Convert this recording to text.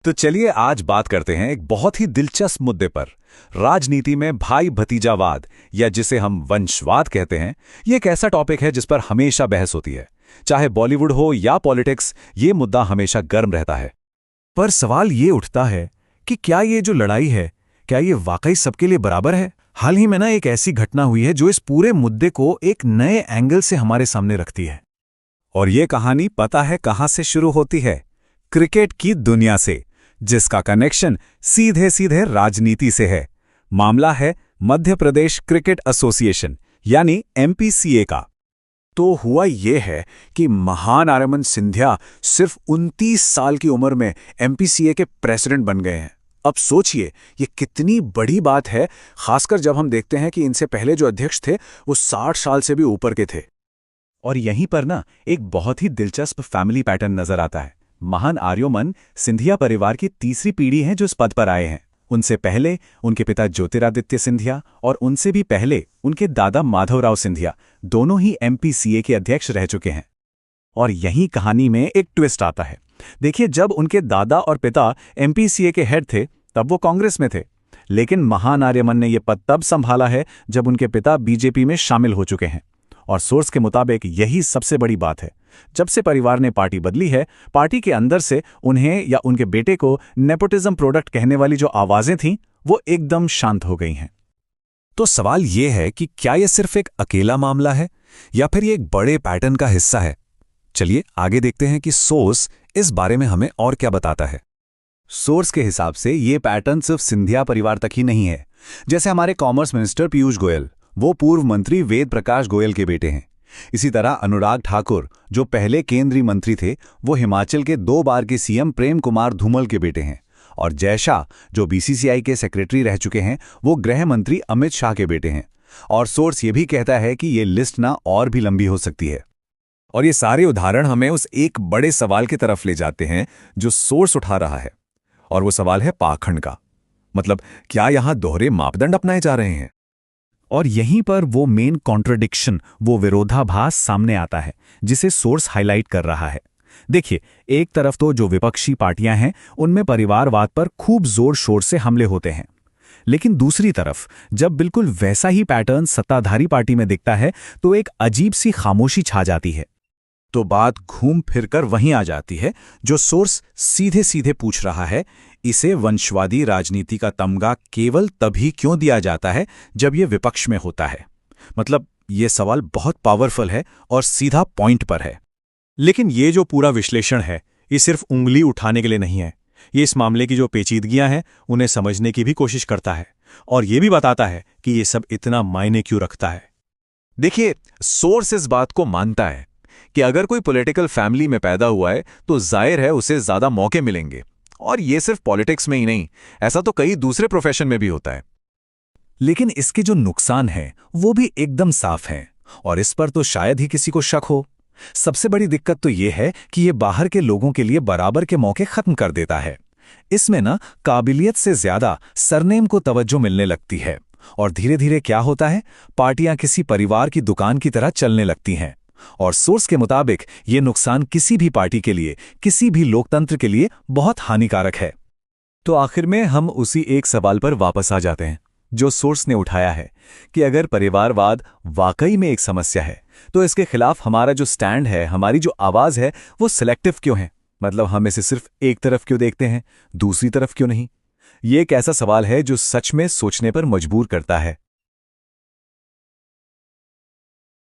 तो चलिए आज बात करते हैं एक बहुत ही दिलचस्प मुद्दे पर। राजनीति में भाई भतीजावाद या जिसे हम वंशवाद कहते हैं, ये एक ऐसा टॉपिक है जिस पर हमेशा बहस होती है। चाहे बॉलीवुड हो या पॉलिटिक्स, ये मुद्दा हमेशा गर्म रहता है। पर सवाल ये उठता है कि क्या ये जो लड़ाई है, क्या ये वाकई सबके लिए बराबर है? हाल ही में एक ऐसी घटना हुई है जो इस पूरे मुद्दे को एक नए एंगल से हमारे सामने रखती है। और ये कहानी पता है कहां से शुरू होती है? क्रिकेट की दुनिया से, जिसका कनेक्शन सीधे सीधे राजनीति से है। मामला है मध्य प्रदेश क्रिकेट एसोसिएशन यानी एमपीसीए का। तो हुआ ये है कि महान आर्यमन सिंधिया सिर्फ 29 साल की उम्र में एमपीसीए के प्रेसिडेंट बन गए हैं। अब सोचिए ये कितनी बड़ी बात है, खासकर जब हम देखते हैं कि इनसे पहले जो अध्यक्ष थे वो 60 साल से भी ऊपर के थे। और यहीं पर एक बहुत ही दिलचस्प फैमिली पैटर्न नजर आता है। महान आर्योमन सिंधिया परिवार की तीसरी पीढ़ी है जो इस पद पर आए हैं। उनसे पहले उनके पिता ज्योतिरादित्य सिंधिया और उनसे भी पहले उनके दादा माधवराव सिंधिया दोनों ही एमपीसीए के अध्यक्ष रह चुके हैं। और यही कहानी में एक ट्विस्ट आता है। देखिए, जब उनके दादा और पिता एमपीसीए के हेड थे तब वो कांग्रेस में थे, लेकिन महान आर्यमन ने यह पद तब संभाला है जब उनके पिता बीजेपी में शामिल हो चुके हैं। और सोर्स के मुताबिक यही सबसे बड़ी बात है। जब से परिवार ने पार्टी बदली है, पार्टी के अंदर से उन्हें या उनके बेटे को नेपोटिज्म प्रोडक्ट कहने वाली जो आवाजें थीं वो एकदम शांत हो गई हैं। तो सवाल ये है कि क्या यह सिर्फ एक अकेला मामला है या फिर ये एक बड़े पैटर्न का हिस्सा है? चलिए आगे देखते हैं कि सोर्स इस बारे में हमें और क्या बताता है। सोर्स के हिसाब से ये पैटर्न सिर्फ सिंधिया परिवार तक ही नहीं है। जैसे हमारे कॉमर्स मिनिस्टर पीयूष गोयल, वो पूर्व मंत्री वेद प्रकाश गोयल के बेटे हैं। इसी तरह अनुराग ठाकुर, जो पहले केंद्रीय मंत्री थे, वो हिमाचल के 2 बार के सीएम प्रेम कुमार धूमल के बेटे हैं। और जय शाह, जो बीसीसीआई के सेक्रेटरी रह चुके हैं, वो गृह मंत्री अमित शाह के बेटे हैं। और सोर्स ये भी कहता है कि ये लिस्ट और भी लंबी हो सकती है। और ये सारे उदाहरण हमें उस एक बड़े सवाल की तरफ ले जाते हैं जो सोर्स उठा रहा है। और वो सवाल है पाखंड का। मतलब, क्या यहां दोहरे मापदंड अपनाए जा रहे हैं? और यहीं पर वो मेन कॉन्ट्रडिक्शन, वो विरोधाभास सामने आता है जिसे सोर्स हाईलाइट कर रहा है। देखिए, एक तरफ तो जो विपक्षी पार्टियां हैं उनमें परिवारवाद पर खूब जोर शोर से हमले होते हैं, लेकिन दूसरी तरफ जब बिल्कुल वैसा ही पैटर्न सत्ताधारी पार्टी में दिखता है तो एक अजीब सी खामोशी छा जाती है। तो बात घूम फिरकर वहीं आ जाती है जो सोर्स सीधे सीधे पूछ रहा है, इसे वंशवादी राजनीति का तमगा केवल तभी क्यों दिया जाता है जब ये विपक्ष में होता है? मतलब, ये सवाल बहुत पावरफुल है और सीधा पॉइंट पर है। लेकिन ये जो पूरा विश्लेषण है, ये सिर्फ उंगली उठाने के लिए नहीं है। ये इस मामले की जो पेचीदगियां हैं उन्हें समझने की भी कोशिश करता है और ये भी बताता है कि ये सब इतना मायने क्यों रखता है। देखिए, सोर्स इस बात को मानता है कि अगर कोई पॉलिटिकल फैमिली में पैदा हुआ है तो जाहिर है उसे ज्यादा मौके मिलेंगे। और ये सिर्फ पॉलिटिक्स में ही नहीं, ऐसा तो कई दूसरे प्रोफेशन में भी होता है। लेकिन इसके जो नुकसान हैं वो भी एकदम साफ हैं, और इस पर तो शायद ही किसी को शक हो। सबसे बड़ी दिक्कत तो ये है कि ये बाहर के लोगों के लिए बराबर के मौके खत्म कर देता है। इसमें काबिलियत से ज्यादा सरनेम को तवज्जो मिलने लगती है, और धीरे धीरे क्या होता है, पार्टियां किसी परिवार की दुकान की तरह चलने लगती हैं। और सोर्स के मुताबिक ये नुकसान किसी भी पार्टी के लिए, किसी भी लोकतंत्र के लिए बहुत हानिकारक है। तो आखिर में हम उसी एक सवाल पर वापस आ जाते हैं जो सोर्स ने उठाया है कि अगर परिवारवाद वाकई में एक समस्या है तो इसके खिलाफ हमारा जो स्टैंड है, हमारी जो आवाज है, वो सिलेक्टिव क्यों है? मतलब, हम इसे सिर्फ एक तरफ क्यों देखते हैं, दूसरी तरफ क्यों नहीं? ये एक ऐसा सवाल है जो सच में सोचने पर मजबूर करता है।